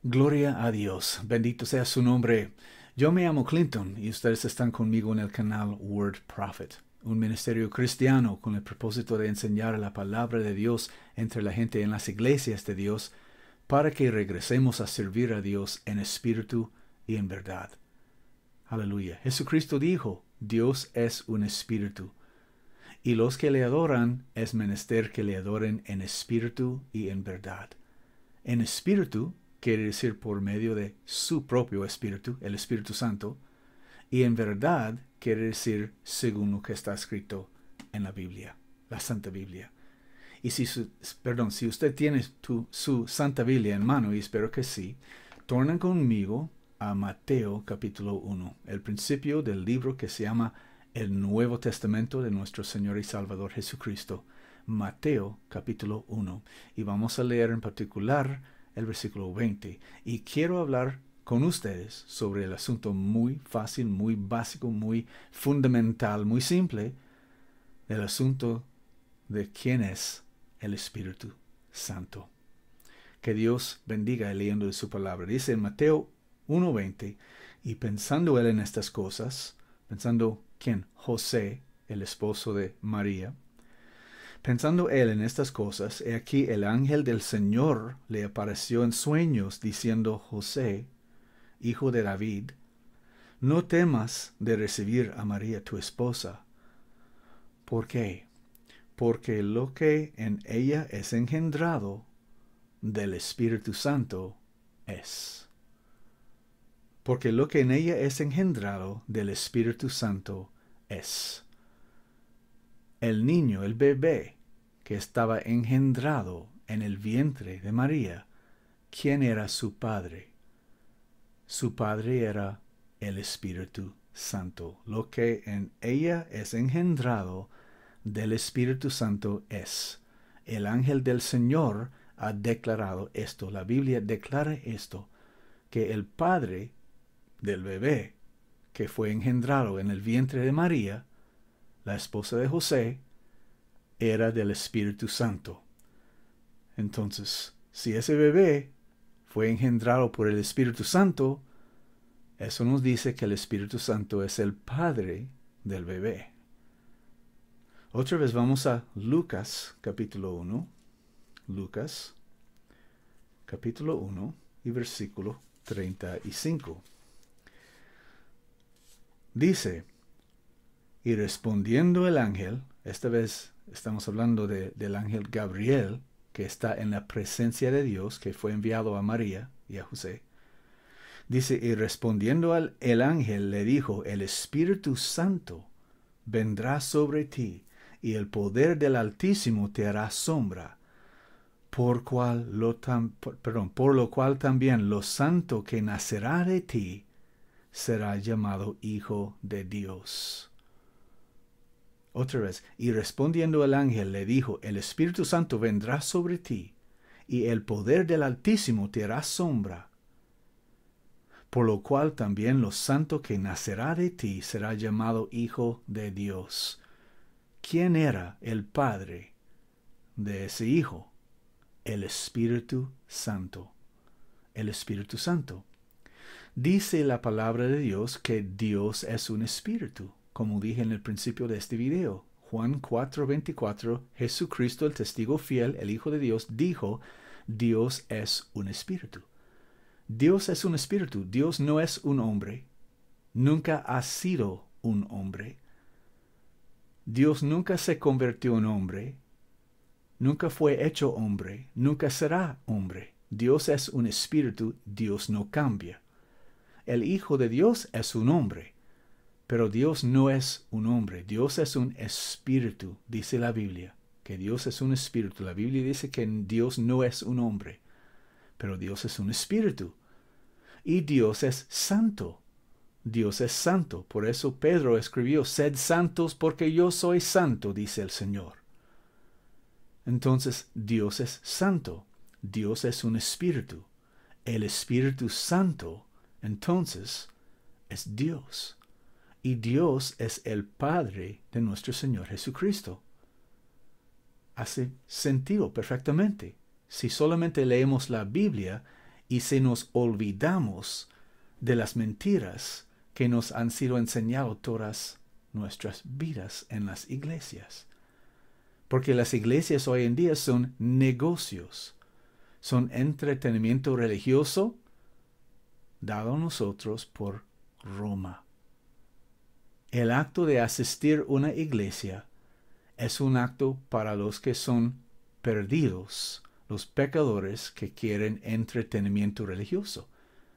Gloria a Dios, bendito sea su nombre. Yo me llamo Clinton y ustedes están conmigo en el canal Word Prophet, un ministerio cristiano con el propósito de enseñar la palabra de Dios entre la gente en las iglesias de Dios para que regresemos a servir a Dios en espíritu y en verdad. Aleluya. Jesucristo dijo, Dios es un espíritu, y los que le adoran es menester que le adoren en espíritu y en verdad. En espíritu quiere decir por medio de su propio espíritu, el Espíritu Santo, y en verdad quiere decir según lo que está escrito en la Biblia, la Santa Biblia. Y si usted tiene su Santa Biblia en mano, y espero que sí, tornen conmigo a Mateo capítulo 1, el principio del libro que se llama el Nuevo Testamento de nuestro Señor y Salvador Jesucristo. Mateo capítulo 1. Y vamos a leer en particular el versículo 20. Y quiero hablar con ustedes sobre el asunto muy fácil, muy básico, muy fundamental, muy simple, del asunto de quién es el Espíritu Santo. Que Dios bendiga leyendo de su palabra. Dice en Mateo 1:20, y pensando él en estas cosas, pensando quién, José, el esposo de María, pensando él en estas cosas, he aquí el ángel del Señor le apareció en sueños, diciendo, José, hijo de David, no temas de recibir a María tu esposa. ¿Por qué? Porque lo que en ella es engendrado del Espíritu Santo es. Porque lo que en ella es engendrado del Espíritu Santo es. El niño, el bebé, que estaba engendrado en el vientre de María, ¿quién era su padre? Su padre era el Espíritu Santo. Lo que en ella es engendrado del Espíritu Santo es. El ángel del Señor ha declarado esto. La Biblia declara esto, que el padre del bebé que fue engendrado en el vientre de María, la esposa de José, era del Espíritu Santo. Entonces, si ese bebé fue engendrado por el Espíritu Santo, eso nos dice que el Espíritu Santo es el padre del bebé. Otra vez vamos a Lucas capítulo 1. Lucas capítulo 1 y versículo 35. Dice, y respondiendo el ángel, esta vez estamos hablando del ángel Gabriel, que está en la presencia de Dios, que fue enviado a María y a José. Dice, y respondiendo el ángel le dijo, el Espíritu Santo vendrá sobre ti, y el poder del Altísimo te hará sombra, por lo cual también lo santo que nacerá de ti será llamado Hijo de Dios. Otra vez, y respondiendo el ángel le dijo, el Espíritu Santo vendrá sobre ti, y el poder del Altísimo te hará sombra, por lo cual también lo santo que nacerá de ti será llamado Hijo de Dios. ¿Quién era el padre de ese hijo? El Espíritu Santo. El Espíritu Santo. Dice la palabra de Dios que Dios es un espíritu, como dije en el principio de este video. Juan 4:24, Jesucristo, el testigo fiel, el Hijo de Dios, dijo, Dios es un espíritu. Dios es un espíritu. Dios no es un hombre. Nunca ha sido un hombre. Dios nunca se convirtió en hombre. Nunca fue hecho hombre. Nunca será hombre. Dios es un espíritu. Dios no cambia. El Hijo de Dios es un hombre. Pero Dios no es un hombre. Dios es un espíritu, dice la Biblia. Que Dios es un espíritu. La Biblia dice que Dios no es un hombre. Pero Dios es un espíritu. Y Dios es santo. Dios es santo. Por eso Pedro escribió, sed santos porque yo soy santo, dice el Señor. Entonces, Dios es santo. Dios es un espíritu. El Espíritu Santo, entonces, es Dios. Y Dios es el Padre de nuestro Señor Jesucristo. Hace sentido perfectamente. Si solamente leemos la Biblia y se nos olvidamos de las mentiras que nos han sido enseñadas todas nuestras vidas en las iglesias. Porque las iglesias hoy en día son negocios, son entretenimiento religioso dado a nosotros por Roma. El acto de asistir a una iglesia es un acto para los que son perdidos, los pecadores que quieren entretenimiento religioso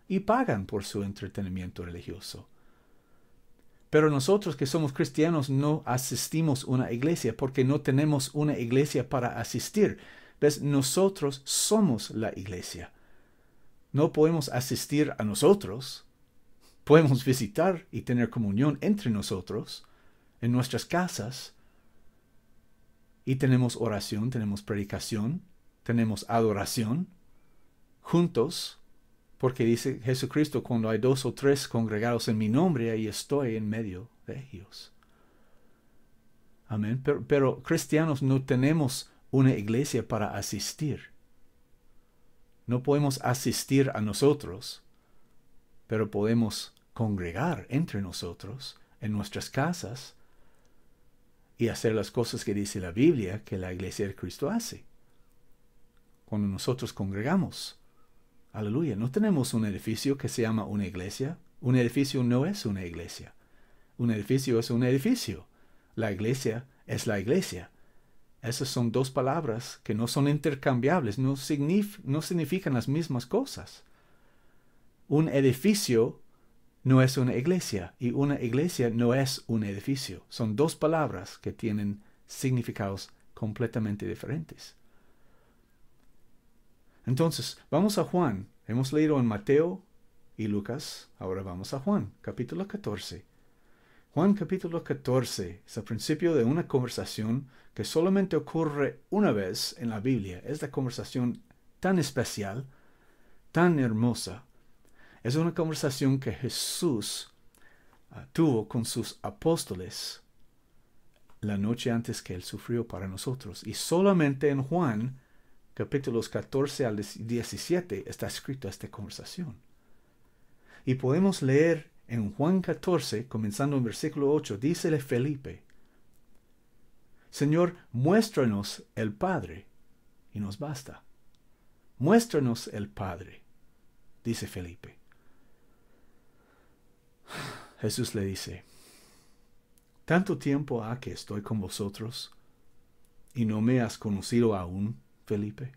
y pagan por su entretenimiento religioso. Pero nosotros que somos cristianos no asistimos a una iglesia porque no tenemos una iglesia para asistir. ¿Ves? Nosotros somos la iglesia. No podemos asistir a nosotros. Podemos visitar y tener comunión entre nosotros, en nuestras casas. Y tenemos oración, tenemos predicación, tenemos adoración, juntos. Porque dice Jesucristo, cuando hay 2 o 3 congregados en mi nombre, ahí estoy en medio de ellos. Amén. Pero cristianos no tenemos una iglesia para asistir. No podemos asistir a nosotros, pero podemos congregar entre nosotros, en nuestras casas, y hacer las cosas que dice la Biblia que la iglesia de Cristo hace. Cuando nosotros congregamos. Aleluya. No tenemos un edificio que se llama una iglesia. Un edificio no es una iglesia. Un edificio es un edificio. La iglesia es la iglesia. Esas son 2 palabras que no son intercambiables, no significan las mismas cosas. Un edificio no es una iglesia y una iglesia no es un edificio. Son 2 palabras que tienen significados completamente diferentes. Entonces, vamos a Juan. Hemos leído en Mateo y Lucas. Ahora vamos a Juan, capítulo 14. Juan, capítulo 14, es el principio de una conversación que solamente ocurre una vez en la Biblia. Es la conversación tan especial, tan hermosa. Es una conversación que Jesús tuvo con sus apóstoles la noche antes que Él sufrió para nosotros. Y solamente en Juan capítulos 14 al 17 está escrita esta conversación. Y podemos leer en Juan 14, comenzando en versículo 8, dícele Felipe, Señor, muéstranos el Padre, y nos basta. Muéstranos el Padre, dice Felipe. Jesús le dice, ¿tanto tiempo ha que estoy con vosotros, y no me has conocido aún, Felipe?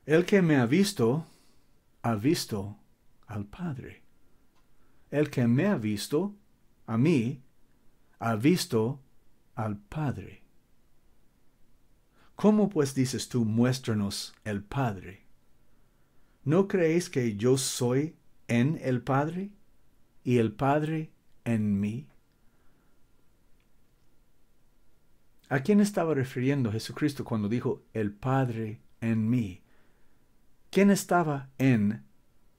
El que me ha visto al Padre. El que me ha visto, a mí, ha visto al Padre. ¿Cómo pues dices tú, muéstranos el Padre? ¿No creéis que yo soy en el Padre y el Padre en mí? ¿A quién estaba refiriendo Jesucristo cuando dijo el Padre en mí? ¿Quién estaba en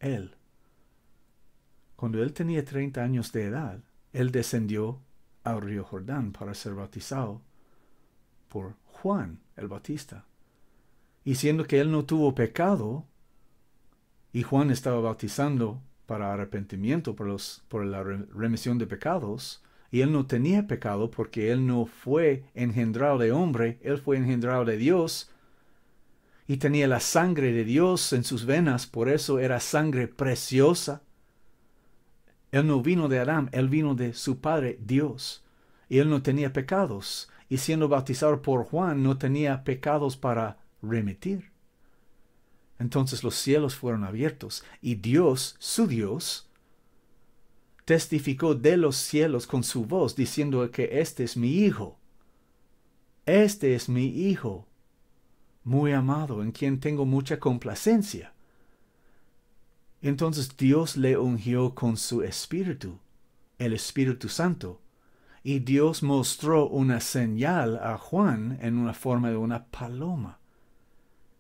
Él? Cuando Él tenía 30 años de edad, Él descendió al río Jordán para ser bautizado por Juan el Bautista. Y siendo que Él no tuvo pecado, y Juan estaba bautizando para arrepentimiento por la remisión de pecados, y Él no tenía pecado porque Él no fue engendrado de hombre, Él fue engendrado de Dios, y tenía la sangre de Dios en sus venas, por eso era sangre preciosa. Él no vino de Adán, Él vino de su Padre Dios, y Él no tenía pecados, y siendo bautizado por Juan no tenía pecados para remitir. Entonces los cielos fueron abiertos, y Dios, su Dios, testificó de los cielos con su voz, diciendo que este es mi Hijo. Este es mi Hijo, muy amado, en quien tengo mucha complacencia. Entonces Dios le ungió con su Espíritu, el Espíritu Santo, y Dios mostró una señal a Juan en una forma de una paloma.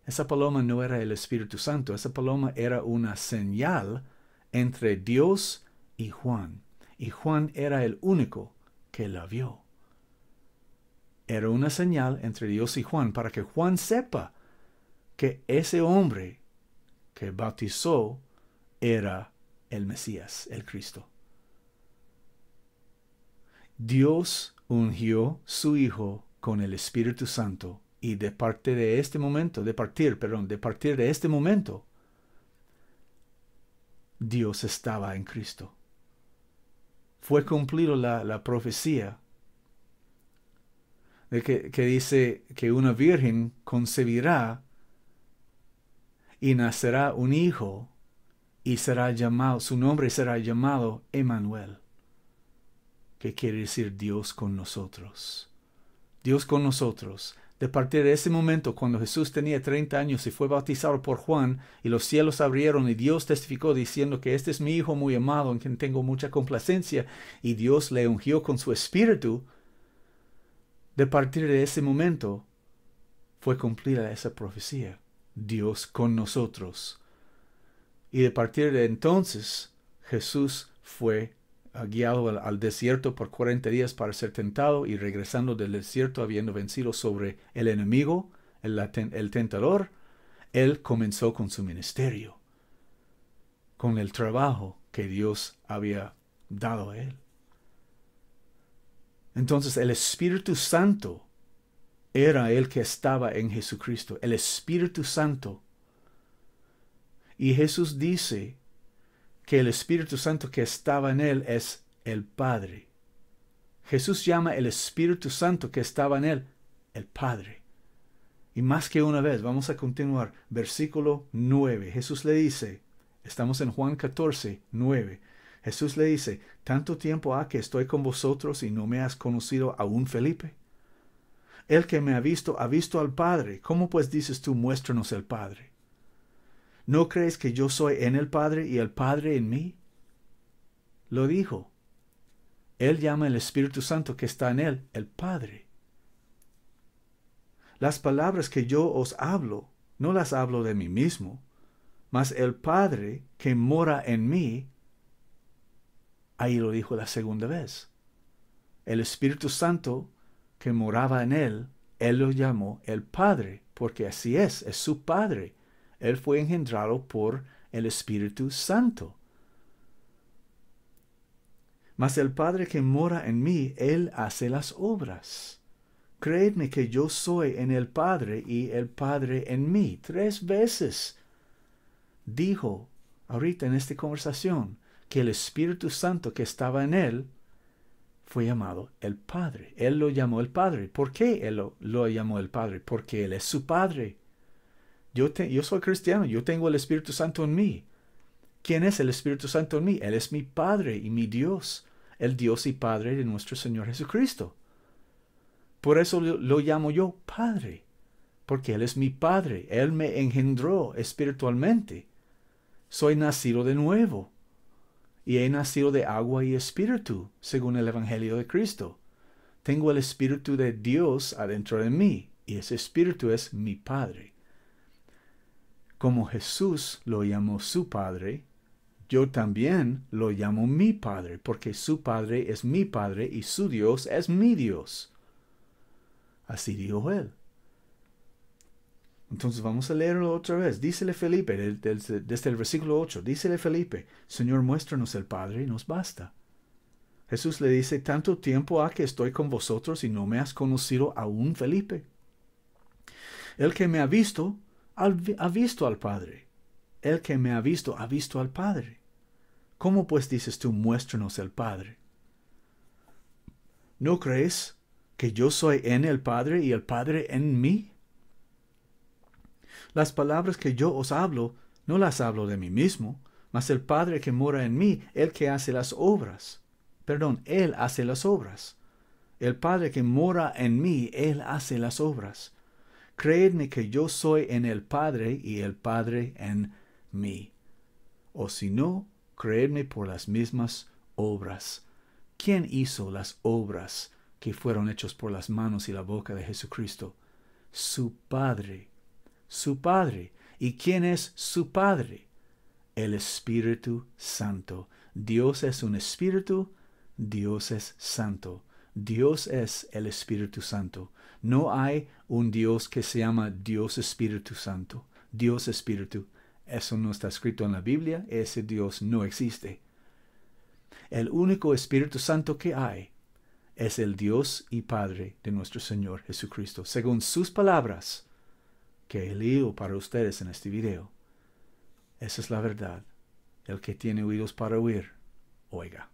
Esa paloma no era el Espíritu Santo, esa paloma era una señal entre Dios y Juan era el único que la vio. Era una señal entre Dios y Juan para que Juan sepa que ese hombre que bautizó era el Mesías, el Cristo. Dios ungió su Hijo con el Espíritu Santo y de partir de este momento, Dios estaba en Cristo. Fue cumplido la profecía de que dice que una virgen concebirá y nacerá un hijo y su nombre será llamado Emmanuel, que quiere decir Dios con nosotros. Dios con nosotros. De partir de ese momento, cuando Jesús tenía 30 años y fue bautizado por Juan, y los cielos abrieron y Dios testificó diciendo que este es mi Hijo muy amado, en quien tengo mucha complacencia, y Dios le ungió con su Espíritu, de partir de ese momento fue cumplida esa profecía. Dios con nosotros. Y de partir de entonces, Jesús fue guiado al desierto por 40 días para ser tentado, y regresando del desierto, habiendo vencido sobre el enemigo, el tentador, él comenzó con su ministerio, con el trabajo que Dios había dado a él. Entonces el Espíritu Santo era el que estaba en Jesucristo, el Espíritu Santo. Y Jesús dice que el Espíritu Santo que estaba en él es el Padre. Jesús llama el Espíritu Santo que estaba en él el Padre. Y más que una vez, vamos a continuar. Versículo 9. Jesús le dice, estamos en Juan 14, 9. Jesús le dice, ¿tanto tiempo ha que estoy con vosotros y no me has conocido aún, Felipe? El que me ha visto al Padre. ¿Cómo pues dices tú, muéstranos el Padre? ¿No crees que yo soy en el Padre y el Padre en mí? Lo dijo. Él llama el Espíritu Santo que está en él el Padre. Las palabras que yo os hablo, no las hablo de mí mismo, mas el Padre que mora en mí, ahí lo dijo la segunda vez. El Espíritu Santo que moraba en él lo llamó el Padre, porque así es su Padre. Él fue engendrado por el Espíritu Santo. Mas el Padre que mora en mí, Él hace las obras. Creedme que yo soy en el Padre y el Padre en mí. 3 veces dijo ahorita en esta conversación que el Espíritu Santo que estaba en Él fue llamado el Padre. Él lo llamó el Padre. ¿Por qué Él lo llamó el Padre? Porque Él es su Padre. Yo soy cristiano, yo tengo el Espíritu Santo en mí. ¿Quién es el Espíritu Santo en mí? Él es mi Padre y mi Dios, el Dios y Padre de nuestro Señor Jesucristo. Por eso lo llamo yo Padre, porque Él es mi Padre. Él me engendró espiritualmente. Soy nacido de nuevo, y he nacido de agua y espíritu, según el Evangelio de Cristo. Tengo el Espíritu de Dios adentro de mí, y ese Espíritu es mi Padre. Como Jesús lo llamó su Padre, yo también lo llamo mi Padre, porque su Padre es mi Padre y su Dios es mi Dios. Así dijo él. Entonces vamos a leerlo otra vez. Dícele Felipe, desde el versículo 8, dícele Felipe, Señor, muéstranos el Padre y nos basta. Jesús le dice, ¿tanto tiempo ha que estoy con vosotros y no me has conocido aún, Felipe? El que me ha visto al Padre. El que me ha visto al Padre. ¿Cómo pues dices tú, muéstranos el Padre? ¿No crees que yo soy en el Padre y el Padre en mí? Las palabras que yo os hablo, no las hablo de mí mismo, mas el Padre que mora en mí, Él hace las obras. El Padre que mora en mí, Él hace las obras. Creedme que yo soy en el Padre y el Padre en mí. O si no, creedme por las mismas obras. ¿Quién hizo las obras que fueron hechas por las manos y la boca de Jesucristo? Su Padre. Su Padre. ¿Y quién es su Padre? El Espíritu Santo. Dios es un Espíritu, Dios es Santo. Dios es el Espíritu Santo. No hay un Dios que se llama Dios Espíritu Santo. Dios Espíritu. Eso no está escrito en la Biblia. Ese Dios no existe. El único Espíritu Santo que hay es el Dios y Padre de nuestro Señor Jesucristo, según sus palabras que he leído para ustedes en este video. Esa es la verdad. El que tiene oídos para oír, oiga.